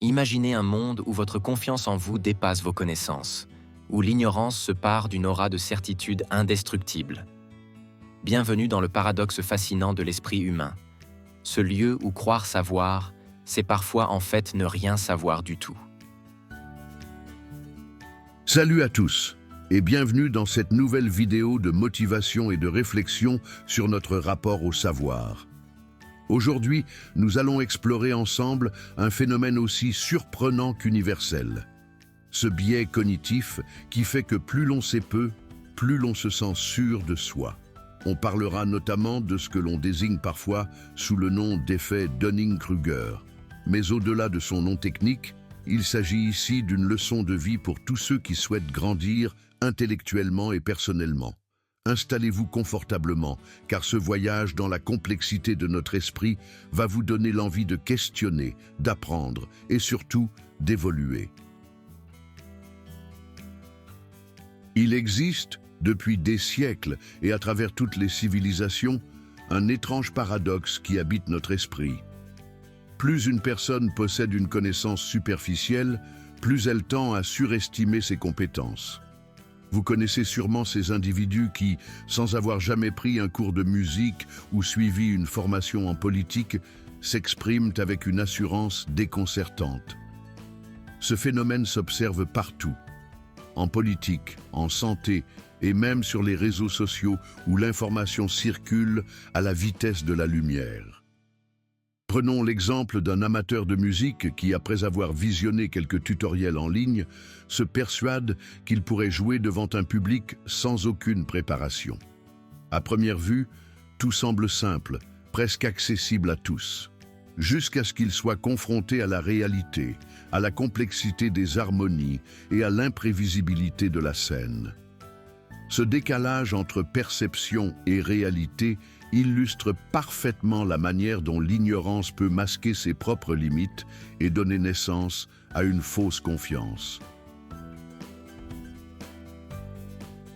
Imaginez un monde où votre confiance en vous dépasse vos connaissances, où l'ignorance se pare d'une aura de certitude indestructible. Bienvenue dans le paradoxe fascinant de l'esprit humain. Ce lieu où croire savoir, c'est parfois en fait ne rien savoir du tout. Salut à tous et bienvenue dans cette nouvelle vidéo de motivation et de réflexion sur notre rapport au savoir. Aujourd'hui, nous allons explorer ensemble un phénomène aussi surprenant qu'universel. Ce biais cognitif qui fait que plus l'on sait peu, plus l'on se sent sûr de soi. On parlera notamment de ce que l'on désigne parfois sous le nom d'effet Dunning-Kruger. Mais au-delà de son nom technique, il s'agit ici d'une leçon de vie pour tous ceux qui souhaitent grandir intellectuellement et personnellement. Installez-vous confortablement, car ce voyage dans la complexité de notre esprit va vous donner l'envie de questionner, d'apprendre et surtout d'évoluer. Il existe, depuis des siècles et à travers toutes les civilisations, un étrange paradoxe qui habite notre esprit. Plus une personne possède une connaissance superficielle, plus elle tend à surestimer ses compétences. Vous connaissez sûrement ces individus qui, sans avoir jamais pris un cours de musique ou suivi une formation en politique, s'expriment avec une assurance déconcertante. Ce phénomène s'observe partout, en politique, en santé et même sur les réseaux sociaux où l'information circule à la vitesse de la lumière. Prenons l'exemple d'un amateur de musique qui, après avoir visionné quelques tutoriels en ligne, se persuade qu'il pourrait jouer devant un public sans aucune préparation. À première vue, tout semble simple, presque accessible à tous, jusqu'à ce qu'il soit confronté à la réalité, à la complexité des harmonies et à l'imprévisibilité de la scène. Ce décalage entre perception et réalité illustre parfaitement la manière dont l'ignorance peut masquer ses propres limites et donner naissance à une fausse confiance.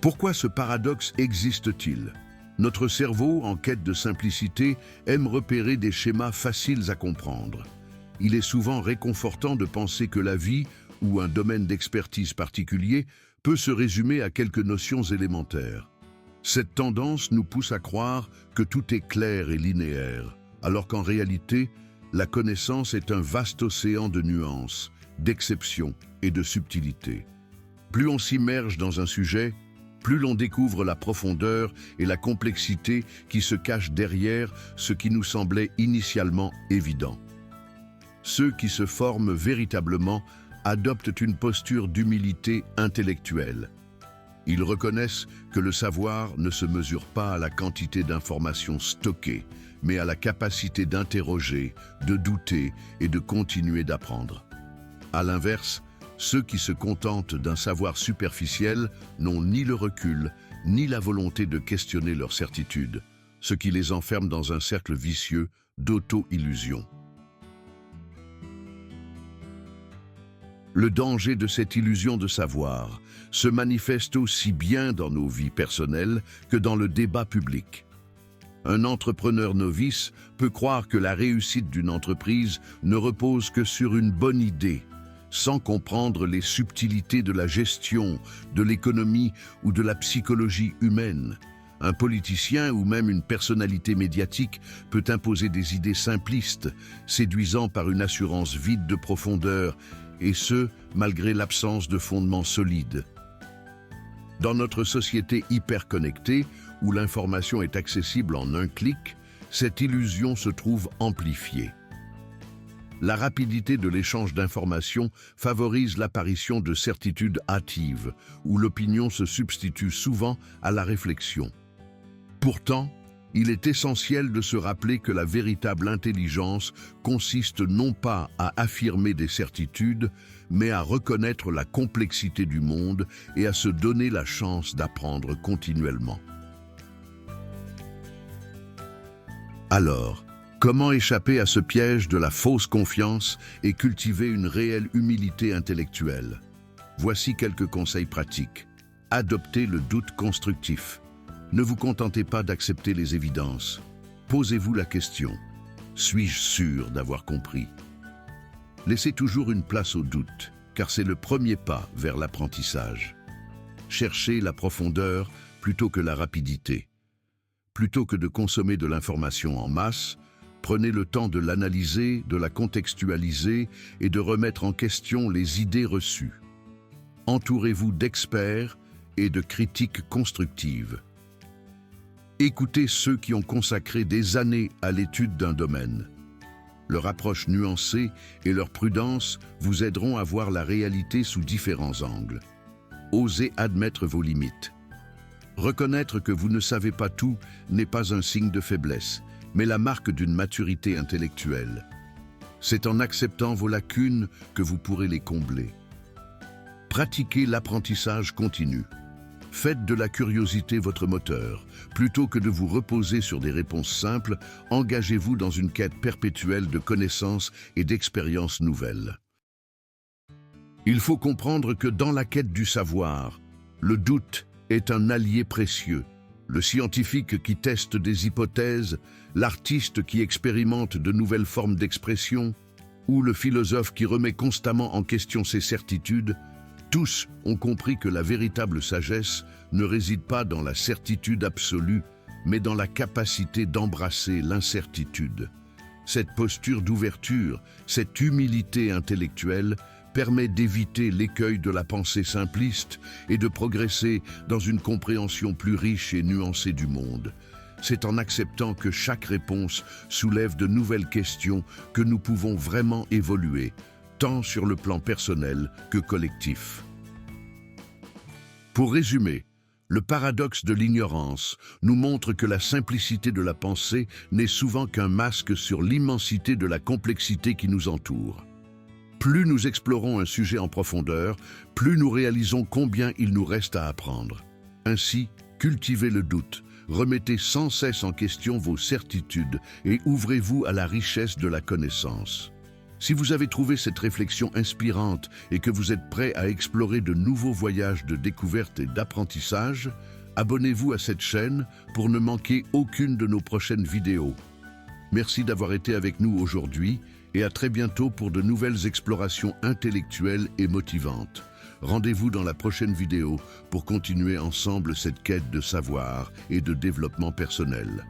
Pourquoi ce paradoxe existe-t-il? Notre cerveau, en quête de simplicité, aime repérer des schémas faciles à comprendre. Il est souvent réconfortant de penser que la vie, ou un domaine d'expertise particulier, peut se résumer à quelques notions élémentaires. Cette tendance nous pousse à croire que tout est clair et linéaire, alors qu'en réalité, la connaissance est un vaste océan de nuances, d'exceptions et de subtilités. Plus on s'immerge dans un sujet, plus l'on découvre la profondeur et la complexité qui se cachent derrière ce qui nous semblait initialement évident. Ceux qui se forment véritablement adoptent une posture d'humilité intellectuelle. Ils reconnaissent que le savoir ne se mesure pas à la quantité d'informations stockées, mais à la capacité d'interroger, de douter et de continuer d'apprendre. À l'inverse, ceux qui se contentent d'un savoir superficiel n'ont ni le recul, ni la volonté de questionner leurs certitudes, ce qui les enferme dans un cercle vicieux d'auto-illusion. Le danger de cette illusion de savoir se manifeste aussi bien dans nos vies personnelles que dans le débat public. Un entrepreneur novice peut croire que la réussite d'une entreprise ne repose que sur une bonne idée, sans comprendre les subtilités de la gestion, de l'économie ou de la psychologie humaine. Un politicien ou même une personnalité médiatique peut imposer des idées simplistes, séduisant par une assurance vide de profondeur, et ce, malgré l'absence de fondements solides. Dans notre société hyper connectée, où l'information est accessible en un clic, cette illusion se trouve amplifiée. La rapidité de l'échange d'informations favorise l'apparition de certitudes hâtives, où l'opinion se substitue souvent à la réflexion. Pourtant, il est essentiel de se rappeler que la véritable intelligence consiste non pas à affirmer des certitudes, mais à reconnaître la complexité du monde et à se donner la chance d'apprendre continuellement. Alors, comment échapper à ce piège de la fausse confiance et cultiver une réelle humilité intellectuelle? Voici quelques conseils pratiques. Adoptez le doute constructif. Ne vous contentez pas d'accepter les évidences. Posez-vous la question: suis-je sûr d'avoir compris? Laissez toujours une place au doute, car c'est le premier pas vers l'apprentissage. Cherchez la profondeur plutôt que la rapidité. Plutôt que de consommer de l'information en masse, prenez le temps de l'analyser, de la contextualiser et de remettre en question les idées reçues. Entourez-vous d'experts et de critiques constructives. Écoutez ceux qui ont consacré des années à l'étude d'un domaine. Leur approche nuancée et leur prudence vous aideront à voir la réalité sous différents angles. Osez admettre vos limites. Reconnaître que vous ne savez pas tout n'est pas un signe de faiblesse, mais la marque d'une maturité intellectuelle. C'est en acceptant vos lacunes que vous pourrez les combler. Pratiquez l'apprentissage continu. Faites de la curiosité votre moteur. Plutôt que de vous reposer sur des réponses simples, engagez-vous dans une quête perpétuelle de connaissances et d'expériences nouvelles. Il faut comprendre que dans la quête du savoir, le doute est un allié précieux. Le scientifique qui teste des hypothèses, l'artiste qui expérimente de nouvelles formes d'expression, ou le philosophe qui remet constamment en question ses certitudes, tous ont compris que la véritable sagesse ne réside pas dans la certitude absolue, mais dans la capacité d'embrasser l'incertitude. Cette posture d'ouverture, cette humilité intellectuelle, permet d'éviter l'écueil de la pensée simpliste et de progresser dans une compréhension plus riche et nuancée du monde. C'est en acceptant que chaque réponse soulève de nouvelles questions que nous pouvons vraiment évoluer, tant sur le plan personnel que collectif. Pour résumer, le paradoxe de l'ignorance nous montre que la simplicité de la pensée n'est souvent qu'un masque sur l'immensité de la complexité qui nous entoure. Plus nous explorons un sujet en profondeur, plus nous réalisons combien il nous reste à apprendre. Ainsi, cultivez le doute, remettez sans cesse en question vos certitudes et ouvrez-vous à la richesse de la connaissance. Si vous avez trouvé cette réflexion inspirante et que vous êtes prêt à explorer de nouveaux voyages de découverte et d'apprentissage, abonnez-vous à cette chaîne pour ne manquer aucune de nos prochaines vidéos. Merci d'avoir été avec nous aujourd'hui et à très bientôt pour de nouvelles explorations intellectuelles et motivantes. Rendez-vous dans la prochaine vidéo pour continuer ensemble cette quête de savoir et de développement personnel.